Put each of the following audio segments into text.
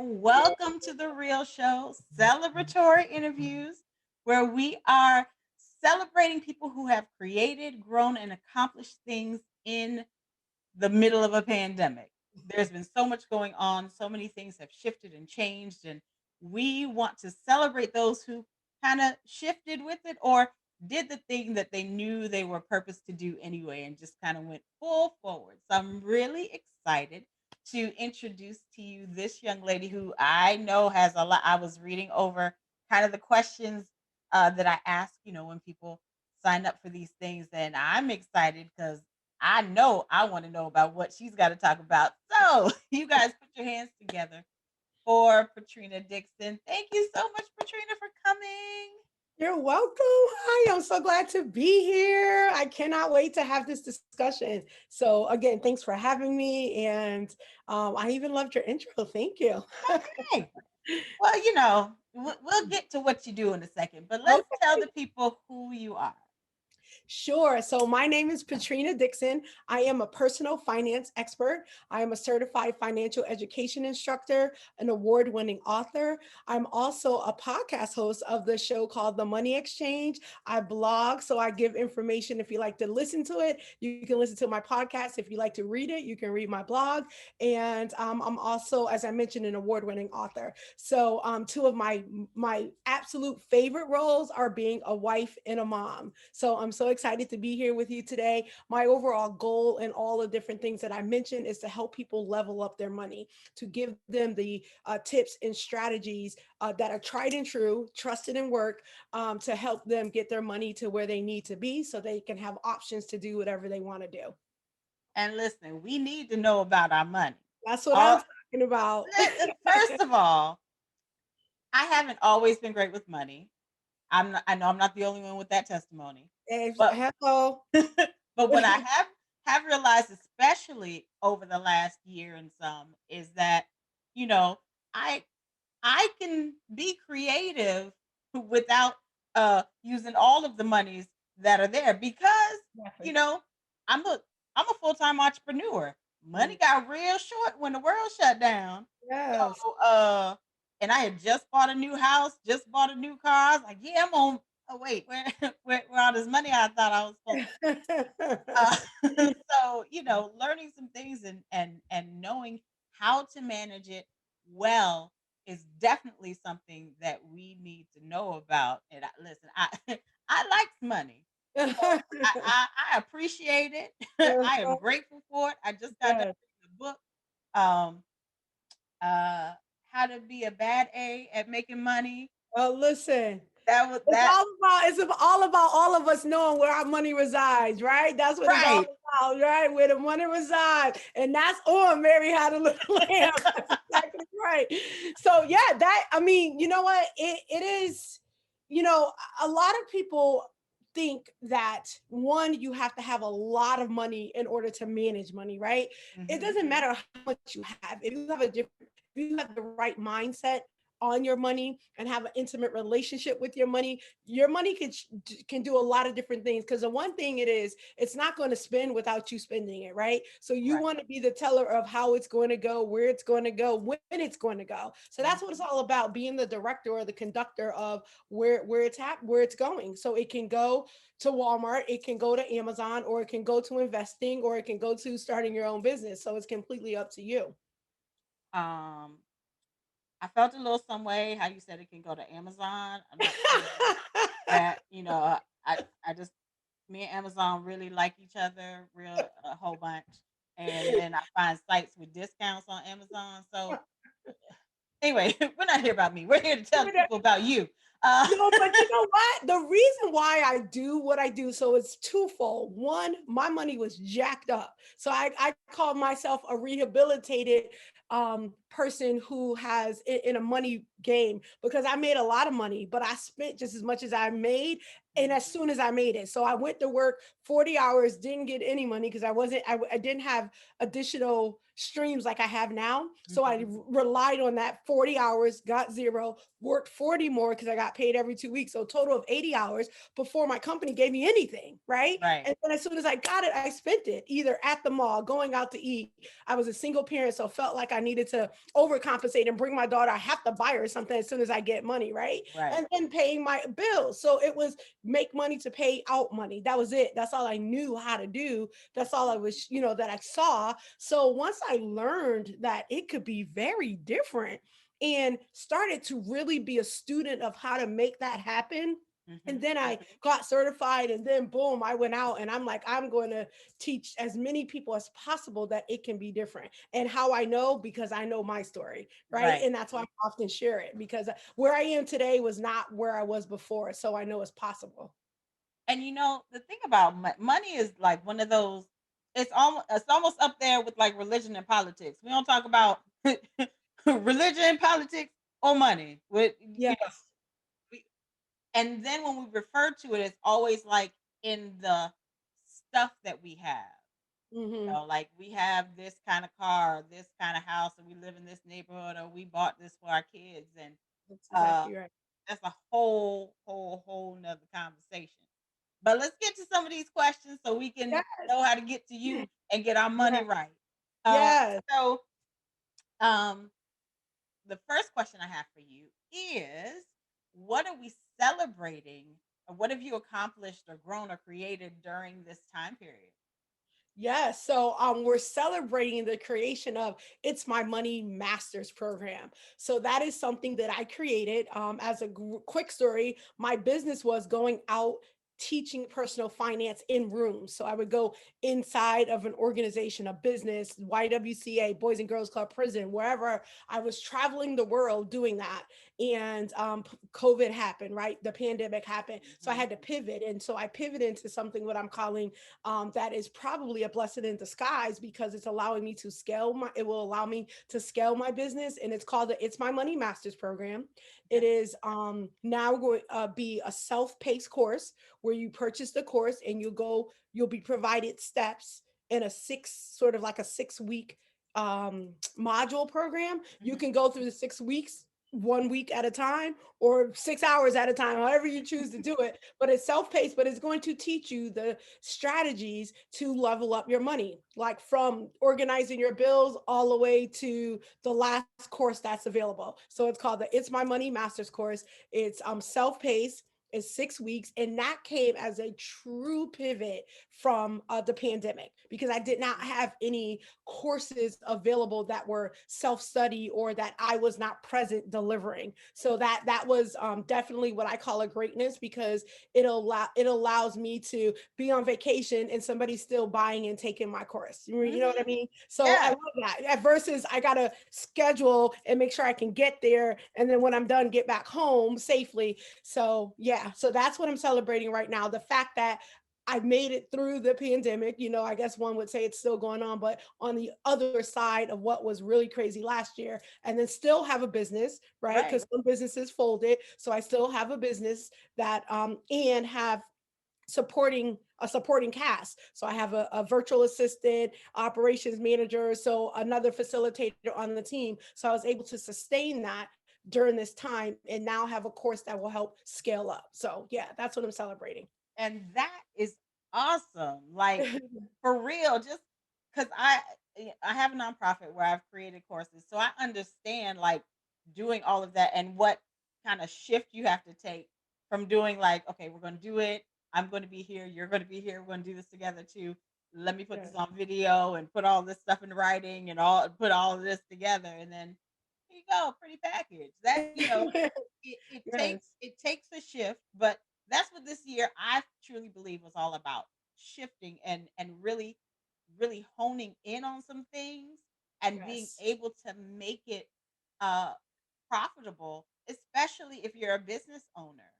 Welcome to the Real Show, celebratory interviews where we are celebrating people who have created, grown, and accomplished things in the middle of a pandemic. There's been so much going on, so many things have shifted and changed, and we want to celebrate those who kind of shifted with it or did the thing that they knew they were purposed to do anyway and just kind of went full forward. So I'm really excited to introduce to you this young lady who I know has a lot. I was reading over kind of the questions that I ask, when people sign up for these things, and I'm excited because I know I want to know about what she's got to talk about. So, you guys put your hands together for Patrina Dixon. Thank you so much, Patrina, for coming. You're welcome. Hi, I'm so glad to be here. I cannot wait to have this discussion. So, again, thanks for having me. And I even loved your intro. Thank you. Okay. Well, we'll get to what you do in a second, but let's tell Okay. the people who you are. Sure. So my name is Patrina Dixon. I am a personal finance expert. I am a certified financial education instructor, an award-winning author. I'm also a podcast host of the show called The Money Exchange. I blog, so I give information. If you like to listen to it, you can listen to my podcast. If you like to read it, you can read my blog. And I'm also, as I mentioned, an award-winning author. So two of my absolute favorite roles are being a wife and a mom. So I'm so excited to be here with you today. My overall goal and all the different things that I mentioned is to help people level up their money, to give them the tips and strategies that are tried and true, trusted and work, to help them get their money to where they need to be so they can have options to do whatever they want to do. And listen, we need to know about our money. That's what I'm All, talking about. First of all, I haven't always been great with money. I know I'm not the only one with that testimony. But Hello. but what I have realized, especially over the last year and some, is that you know I I can be creative without using all of the monies that are there because you Exactly. know I'm a I'm a full time entrepreneur. Money got real short when the world shut down. Yes. So and I had just bought a new house, just bought a new car. I was like, yeah, I'm on. Oh wait, where where all this money I thought I was supposed to uh, so learning some things and knowing how to manage it well is definitely something that we need to know about. And listen, I I like money, so I appreciate it. I am grateful for it. I just got done Yes. reading a book, um, uh, how to be a bad A at making money. Well, listen, That was it's that all about all of us knowing where our money resides, right? That's what it's all right. about, right? Where the money resides, and that's on Mary Had a Little Lamb. That's exactly right. So yeah, that I mean, you know what? It is, a lot of people think that one, you have to have a lot of money in order to manage money, right? It Hmm. doesn't matter how much you have. If you have the right mindset on your money and have an intimate relationship with your money can do a lot of different things, because the one thing it's not going to spend without you spending it, right? So you Right. want to be the teller of how it's going to go, where it's going to go, when it's going to go. So that's what it's Mhm. all about, being the director or the conductor of where it's going. So it can go to Walmart, it can go to Amazon, or it can go to investing, or it can go to starting your own business. So it's completely up to you. Um, I felt a little some way how you said it can go to Amazon. I'm not sure that I just me and Amazon really like each other real a whole bunch, and then I find sites with discounts on Amazon. So anyway, we're not here about me. We're here to tell the people about you. Uh, No, but you know what? The reason why I do what I do, so it's twofold. One, my money was jacked up. So I call myself a rehabilitated person who has in a money game, because I made a lot of money, but I spent just as much as I made. And as soon as I made it, so I went to work 40 hours, didn't get any money because I didn't have additional streams like I have now. So I Mhm. relied on that 40 hours, got zero, worked 40 more because I got paid every 2 weeks. So total of 80 hours before my company gave me anything, right? Right. And then as soon as I got it, I spent it either at the mall, going out to eat. I was a single parent, so felt like I needed to overcompensate and bring my daughter. I have to buy her something as soon as I get money, right? Right. And then paying my bills. So it was make money to pay out money. That was it. That's all I knew how to do. That's all I was, that I saw. So once I learned that it could be very different and started to really be a student of how to make that happen. And Mhm. then I Mhm. got certified, and then boom, I went out and I'm like, I'm going to teach as many people as possible that it can be different. And how I know, because I know my story, right? Right. And that's why I often share it, because where I am today was not where I was before. So I know it's possible. And the thing about money is like one of those. It's almost up there with like religion and politics. We don't talk about religion, politics, or money. Yes. We, and then when we refer to it, it's always like in the stuff that we have. Hmm. Like we have this kind of car, this kind of house, and we live in this neighborhood, or we bought this for our kids, and That's uh, exactly right. that's a whole nother conversation. But let's get to some of these questions so we can Yes. know how to get to you and get our money Yes. right. Uh, Yes. so, um, the first question I have for you is, what are we celebrating, or what have you accomplished, or grown, or created during this time period? Yes. So we're celebrating the creation of It's My Money Masters program. So that is something that I created. As a quick story, my business was going out teaching personal finance in rooms. So I would go inside of an organization, a business, YWCA, Boys and Girls Club, prison, wherever. I was traveling the world doing that. And COVID happened, right? The pandemic happened. So I Mhm. had to pivot. And so I pivoted into something what I'm calling that is probably a blessing in disguise, because it's allowing me to scale my it will allow me to scale my business, and it's called the It's My Money Masters program. It Okay. is now going to be a self-paced course where you purchase the course and you'll be provided steps in a sort of like a 6 week module program. You Mhm. can go through the 6 weeks 1 week at a time, or 6 hours at a time, however you choose to do it. But it's self-paced, but it's going to teach you the strategies to level up your money, like from organizing your bills all the way to the last course that's available. So it's called the It's My Money Masters course. It's self-paced. Is 6 weeks, and that came as a true pivot from the pandemic, because I did not have any courses available that were self-study or that I was not present delivering. So that was definitely what I call a greatness, because it allows me to be on vacation and somebody's still buying and taking my course. You know what I Mhm. mean? So I Yeah. love that. Versus I gotta schedule and make sure I can get there, and then when I'm done, get back home safely. So yeah, so that's what I'm celebrating right now. The fact that I made it through the pandemic. I guess one would say it's still going on, but on the other side of what was really crazy last year, and then still have a business, right? Right. Because some businesses folded. So I still have a business that, and have supporting cast. So I have a virtual assistant, operations manager, so another facilitator on the team. So I was able to sustain that during this time, and now have a course that will help scale up. So yeah, that's what I'm celebrating. And that is awesome. Like, for real, just because I have a nonprofit where I've created courses, so I understand like doing all of that and what kind of shift you have to take from doing like, okay, we're going to do it. I'm going to be here. You're going to be here. We're going to do this together too. Let me put this Yes. on video and put all this stuff in writing and put all of this together, and then here you go, pretty package. That Yes. it takes a shift, but that's what this year I truly believe was all about, shifting and really honing in on some things and being Yes. able to make it uh profitable, especially if you're a business owner.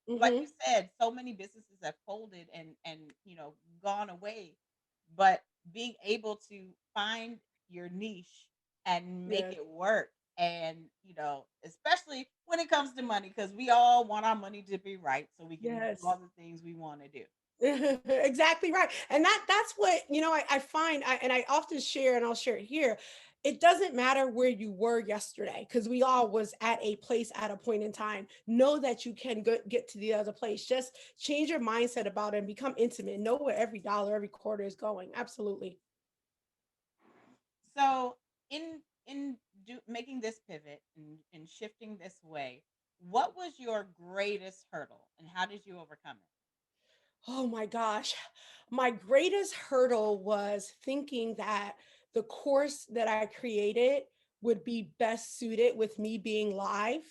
Like you Hmm. said, so many businesses have folded and gone away, but being able to find your niche and make Yes. it work, and especially when it comes to money, because we all want our money to be right so we can do Yes. all the things we want to do. Exactly right. And that's what, I find, and I often share, and I'll share it here. It doesn't matter where you were yesterday, because we all was at a place at a point in time. Know that you can get to the other place. Just change your mindset about it and become intimate. Know where every dollar, every quarter is going. Absolutely. So in making this pivot and shifting this way, what was your greatest hurdle and how did you overcome it? Oh my gosh. My greatest hurdle was thinking that the course that I created would be best suited with me being live.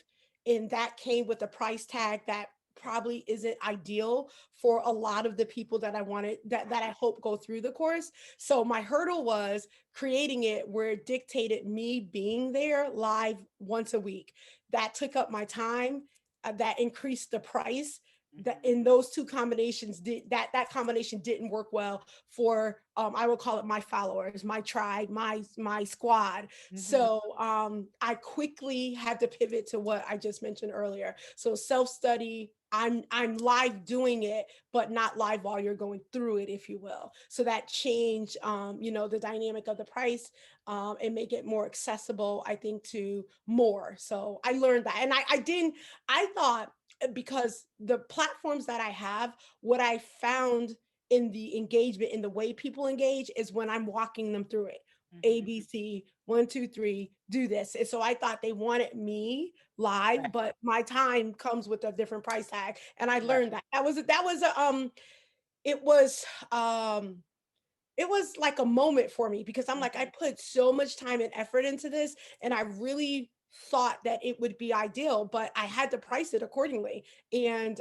And that came with a price tag that probably isn't ideal for a lot of the people that I wanted that I hope go through the course. So my hurdle was creating it where it dictated me being there live once a week. That took up my time, that increased the price, that Hmm. in those two combinations that combination didn't work well for I would call it my followers, my tribe, my squad. Hmm. So I quickly had to pivot to what I just mentioned earlier. So self-study, I'm live doing it, but not live while you're going through it, if you will. So that changed the dynamic of the price, and make it more accessible, I think, to more. So I learned that. And I didn't, I thought, because the platforms that I have, what I found in the engagement, in the way people engage, is when I'm walking them through it. Hmm. ABC, one, two, three, do this. And so I thought they wanted me live, Right. but my time comes with a different price tag. And I Right. learned that. It was um it was like a moment for me, because I'm like, I Hmm. put so much time and effort into this, and I really thought that it would be ideal, but I had to price it accordingly. And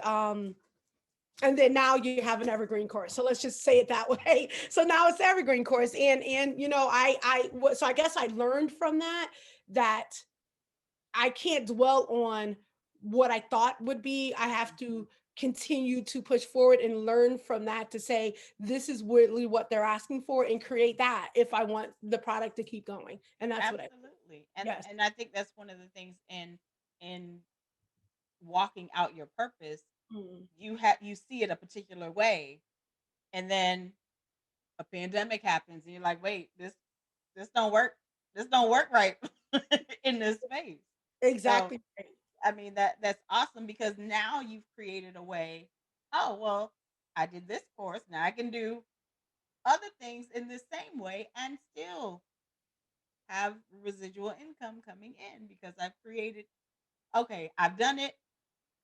then now you have an evergreen course. So let's just say it that way. So now it's the evergreen course. And so I guess I learned from that I can't dwell on what I thought would be. I have Hmm. to continue to push forward and learn from that to say, this is really what they're asking for, and create that if I want the product to keep going. And that's what I, Absolutely. And yes. I think that's one of the things in walking out your purpose. Mm. You see it a particular way, and then a pandemic happens and you're like, wait, this don't work. This don't work right in this space. So Exactly. Right. I mean that's awesome because now you've created a way. Oh well, I did this course. Now I can do other things in the same way and still have residual income coming in because I've created. Okay, I've done it.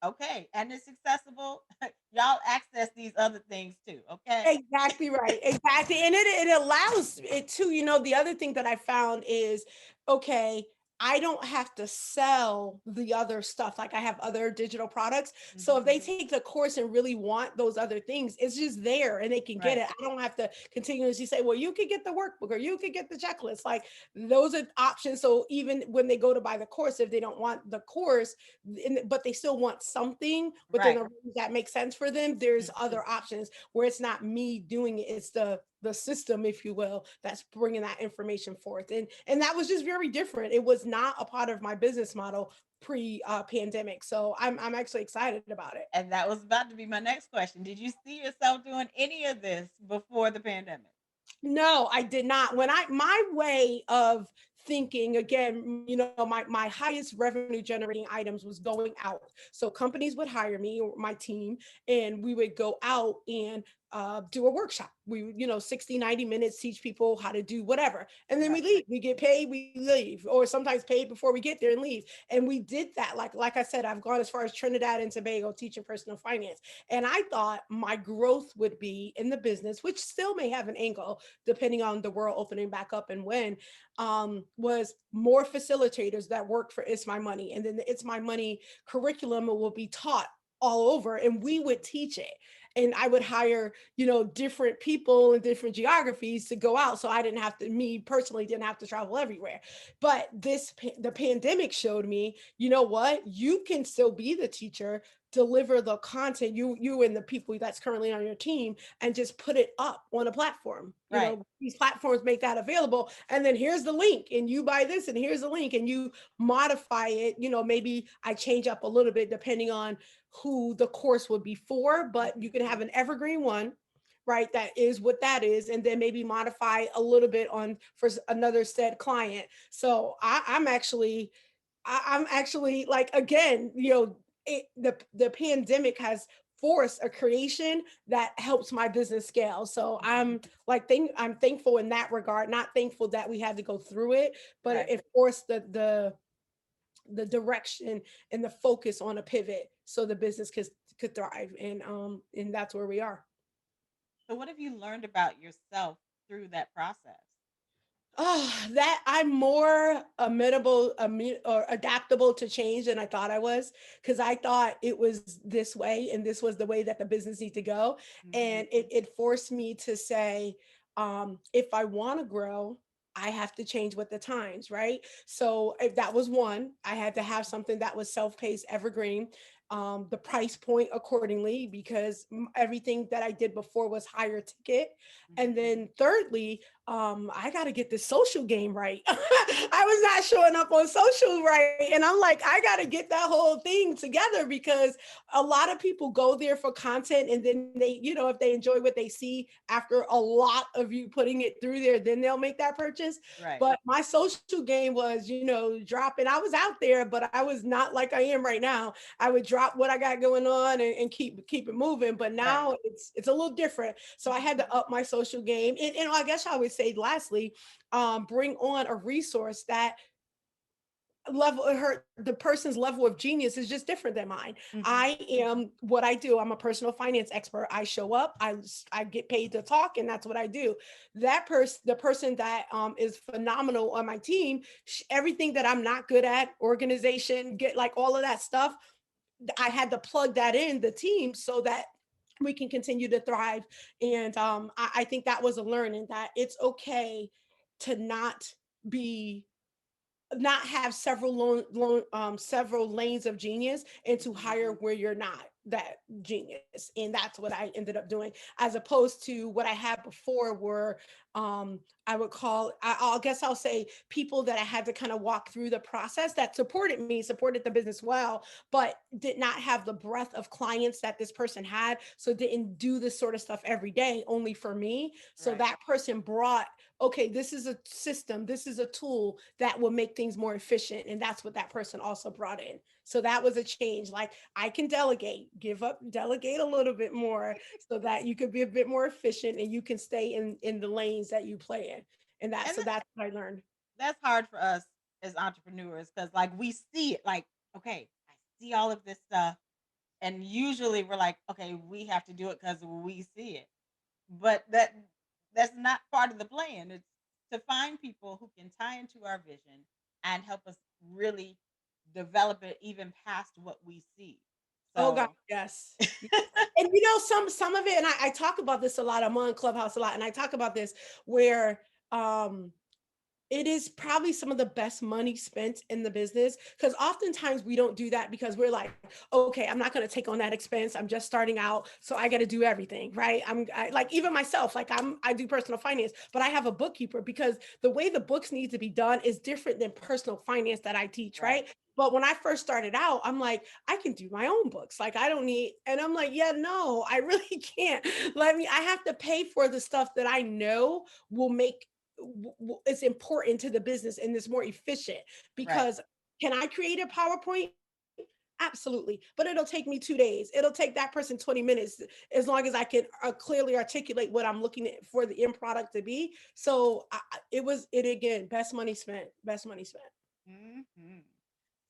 Okay, and it's accessible. Y'all access these other things too. Okay. Exactly right. Exactly. And it allows it to, the other thing that I found is, okay, I don't have to sell the other stuff. Like, I have other digital products. So if they Hmm. take the course and really want those other things, it's just there and they can get Right. it. I don't have to continuously say, well, you could get the workbook or you could get the checklist. Like, those are options. So even when they go to buy the course, if they don't want the course, but they still want something within Right. a range that makes sense for them, there's Hmm. other options where it's not me doing it, it's the system, if you will, that's bringing that information forth. And that was just very different. It was not a part of my business model pre pandemic, so I'm actually excited about it. And that was about to be my next question. Did you see yourself doing any of this before the pandemic? No, I did not. When I my way of thinking, again, my highest revenue generating items was going out. So companies would hire me or my team, and we would go out and do a workshop. We would, 60, 90 minutes, teach people how to do whatever. And then we Right. leave. We get paid, we leave, or sometimes paid before we get there and leave. And we did that. Like I said, I've gone as far as Trinidad and Tobago teaching personal finance. And I thought my growth would be in the business, which still may have an angle depending on the world opening back up and when, was more facilitators that work for It's My Money. And then the It's My Money curriculum will be taught all over, and we would teach it. And I would hire, different people in different geographies to go out. So I didn't have to, me personally, didn't have to travel everywhere. But the pandemic showed me, you know what? You can still be the teacher, deliver the content, you and the people that's currently on your team, and just put it up on a platform. Right. These platforms make that available. And then here's the link, and you buy this, and here's the link, and you modify it. Maybe I change up a little bit depending on who the course would be for, but you Hmm. can have an evergreen one, right? That is what that is. And then maybe modify a little bit on for another said client. So I'm actually like, again, the pandemic has force a creation that helps my business scale. So I'm like, I'm thankful in that regard, not thankful that we had to go through it, but Right. it forced the direction and the focus on a pivot so the business could thrive. And that's where we are. So what have you learned about yourself through that process? Oh, that I'm more amenable, or adaptable to change than I thought I was, because I thought it was this way and this was the way that the business needs to go. Mhm. And it forced me to say, if I want to grow, I have to change with the times, right? So if that was one, I had to have something that was self-paced, evergreen, the price point accordingly, because everything that I did before was higher ticket. And Mhm. then thirdly, I got to get the social game right. I was not showing up on social right. And I'm like, I got to get that whole thing together, because a lot of people go there for content. And then they, if they enjoy what they see after a lot of you putting it through there, then they'll make that purchase. Right. But my social game was, dropping. I was out there, but I was not like I am right now. I would drop what I got going on and keep it moving. But Right. now it's a little different. So I had to up my social game. And I guess I would say lastly, bring on a resource that the person's level of genius is just different than mine. Mhm. I am what I do. I'm a personal finance expert. I show up, I get paid to talk, and that's what I do. The person that is phenomenal on my team, everything that I'm not good at, organization, get like all of that stuff, I had to plug that in the team so that we can continue to thrive. And I think that was a learning, that it's okay to be not have several lanes of genius, and to Mhm. hire where you're not that genius. And that's what I ended up doing, as opposed to what I had before, where I would call, I guess I'll say, people that I had to kind of walk through the process, that supported me, supported the business well, but did not have the breadth of clients that this person had, so didn't do this sort of stuff every day only for me. So Right. that person brought, okay, this is a system, this is a tool that will make things more efficient. And that's what that person also brought in. So that was a change. Like, I can delegate, delegate a little bit more, so that you could be a bit more efficient and you can stay in the lanes that you play in. And And that's what I learned. that's hard for us as entrepreneurs because like we see it like, okay, I see all of this stuff. And usually we're like, okay, we have to do it because we see it. But that's not part of the plan. It's to find people who can tie into our vision and help us really develop it even past what we see. Oh God, So yes. Yes. And some of it, and I talk about this a lot. I'm on Clubhouse a lot, and I talk about this, where um it is probably some of the best money spent in the business, because oftentimes we don't do that, because we're like, okay, I'm not going to take on that expense, I'm just starting out, so I got to do everything right. Like, even myself, like, I do personal finance, but I have a bookkeeper, because the way the books need to be done is different than personal finance that I teach, right, right? But when I first started out, I'm like, I can do my own books. Like, I don't need, and I'm like, yeah, no, I really can't. I have to pay for the stuff that I know will make it's important to the business and it's more efficient. right. Because can I create a PowerPoint? Absolutely. But it'll take me 2 days. It'll take that person 20 minutes, as long as I can clearly articulate what I'm looking for the end product to be. So it was, it again, best money spent, best money spent. Hmm.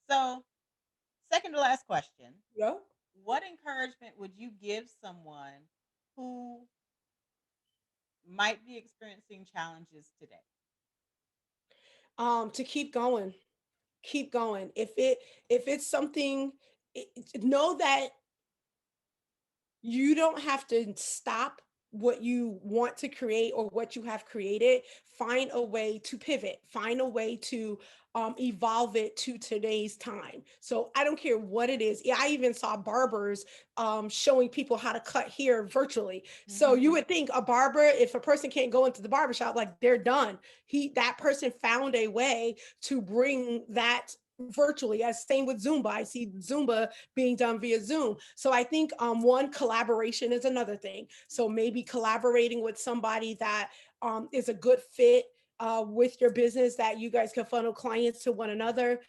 So, second to last question: Yeah. what encouragement would you give someone who might be experiencing challenges today? To keep going, keep going. If it's something, know that you don't have to stop what you want to create or what you have created. Find a way to pivot, find a way to evolve it to today's time. So I don't care what it is. Yeah, I even saw barbers showing people how to cut hair virtually. So you Mhm. would think a barber, if a person can't go into the barbershop, like, they're done. That person found a way to bring that virtually. As same with Zumba, I see Zumba being done via Zoom. So I think one, collaboration is another thing. So maybe collaborating with somebody that is a good fit, with your business that you guys can funnel clients to one another,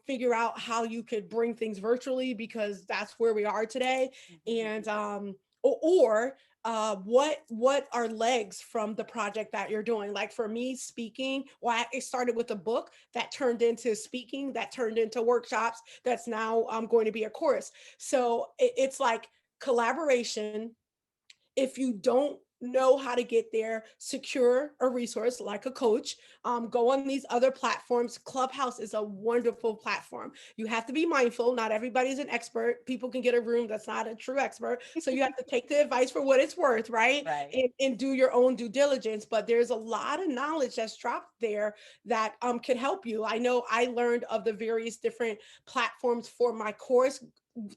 figure out how you could bring things virtually because that's where we are today. Mhm. And what are legs from the project that you're doing? Like for me, speaking, well, it started with a book that turned into speaking, that turned into workshops, that's now going to be a course. So it's like collaboration. If you don't know how to get there, secure a resource like a coach. Go on these other platforms. Clubhouse is a wonderful platform. You have to be mindful. Not everybody's an expert. People can get a room that's not a true expert. So you have to take the advice for what it's worth, right? Right. And do your own due diligence. But there's a lot of knowledge that's dropped there that can help you. I know I learned of the various different platforms for my course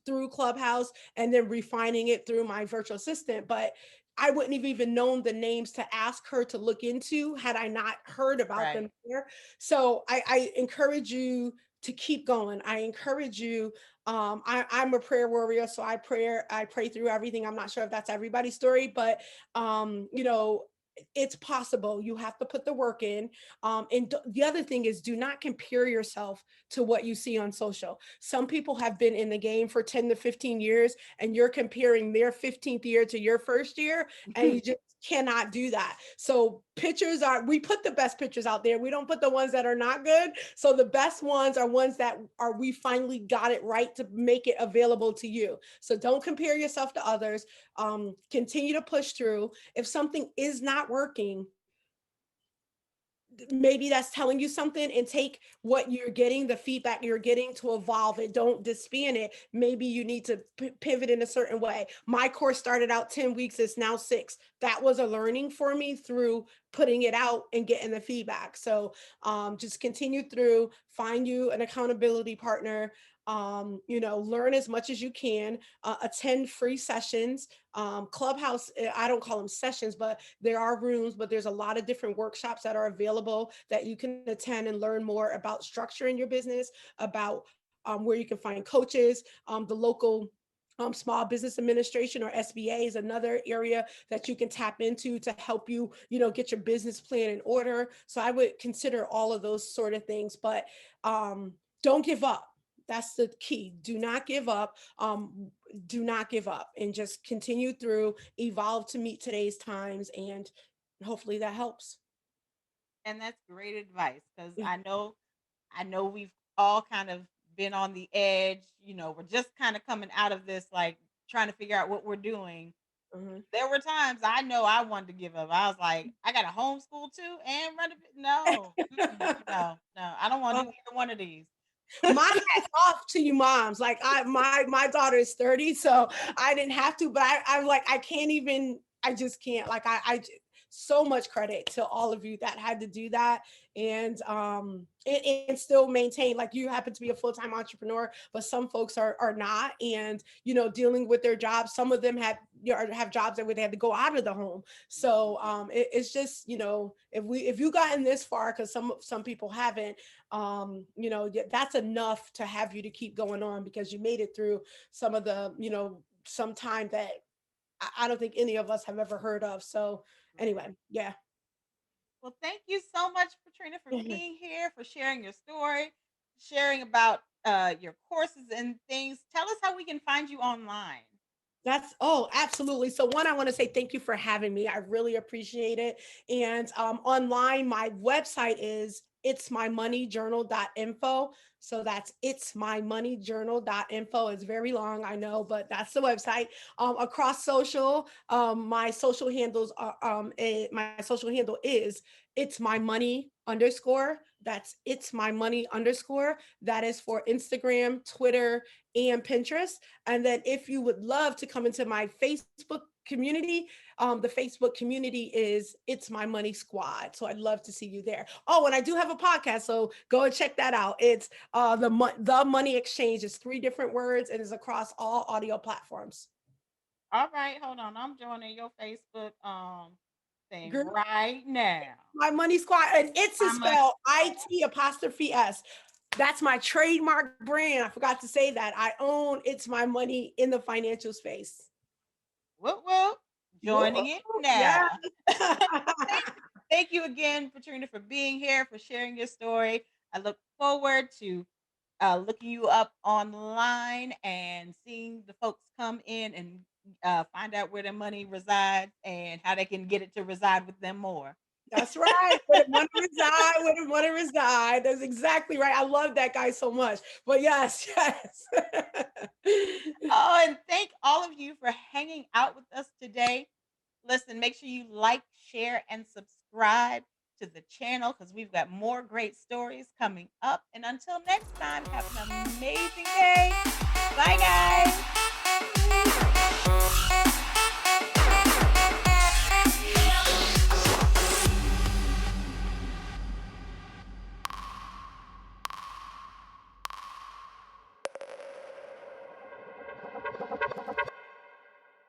through Clubhouse and then refining it through my virtual assistant. But I wouldn't have even known the names to ask her to look into had I not heard about them Right. there. So I encourage you to keep going. I encourage you. I'm a prayer warrior, so I pray through everything. I'm not sure if that's everybody's story, but you know, it's possible. You have to put the work in. And the other thing is, do not compare yourself to what you see on social. Some people have been in the game for 10 to 15 years, and you're comparing their 15th year to your first year, and you just cannot do that. So pictures are, we put the best pictures out there. We don't put the ones that are not good. So the best ones are ones that are, we finally got it right to make it available to you. So don't compare yourself to others. Continue to push through. If something is not working, maybe that's telling you something, and take what you're getting, the feedback you're getting, to evolve it. Don't disband it. Maybe you need to pivot in a certain way. My course started out 10 weeks, it's now 6. That was a learning for me through putting it out and getting the feedback. So just continue through, find you an accountability partner. Learn as much as you can, attend free sessions. Clubhouse, I don't call them sessions, but there are rooms, but there's a lot of different workshops that are available that you can attend and learn more about structuring your business, about where you can find coaches. The local Small Business Administration, or SBA, is another area that you can tap into to help you, get your business plan in order. So I would consider all of those sort of things, but don't give up. That's the key. Do not give up. Do not give up, and just continue through, evolve to meet today's times, and hopefully that helps. And that's great advice because Yeah. I know we've all kind of been on the edge. We're just kind of coming out of this, like trying to figure out what we're doing. Mhm. There were times I know I wanted to give up. I was like, I got to homeschool too and run a bit. No, no, no. I don't want to do Well, either one of these. my hat's off to you moms. Like my daughter is 30, so I didn't have to, but I'm like, I can't even, I just can't. Like so much credit to all of you that had to do that, and still maintain. Like, you happen to be a full-time entrepreneur, but some folks are not, and dealing with their jobs. Some of them have jobs that where they had to go out of the home. So it's just, if you gotten this far, because some people haven't, that's enough to have you to keep going on, because you made it through some of the, some time that I don't think any of us have ever heard of. So Right. anyway, yeah. Well, thank you so much, Patrina, for being here, for sharing your story, sharing about your courses and things. Tell us how we can find you online. Absolutely. So one, I want to say thank you for having me. I really appreciate it. And online, my website is itsmymoneyjournal.info. So that's itsmymoneyjournal.info. It's very long, I know, but that's the website. Across social, my social handle is it's my money underscore. That's it's my money underscore. That is for Instagram, Twitter, and Pinterest. And then if you would love to come into my Facebook community, the Facebook community is It's My Money Squad. So I'd love to see you there. Oh, and I do have a podcast, so go and check that out. It's the Money Exchange. It's 3 different words and is across all audio platforms. All right, hold on. I'm joining your Facebook thing Group right now. My Money Squad, and it's My money. spelled IT''S. That's my trademark brand. I forgot to say that. I own It's My Money in the financial space. Whoop whoop. Woo! Joining it Yeah. now. thank, thank thank you again, Patrina, for being here, for sharing your story. I look forward to looking you up online and seeing the folks come in and find out where their money resides and how they can get it to reside with them more. That's right. Where it wanna reside, where it wanna reside. That's exactly right. I love that guy so much. But yes, yes. Oh, and thank all of you for hanging out with us today. Listen, make sure you like, share, and subscribe to the channel because we've got more great stories coming up. And until next time, have an amazing day. Bye, guys.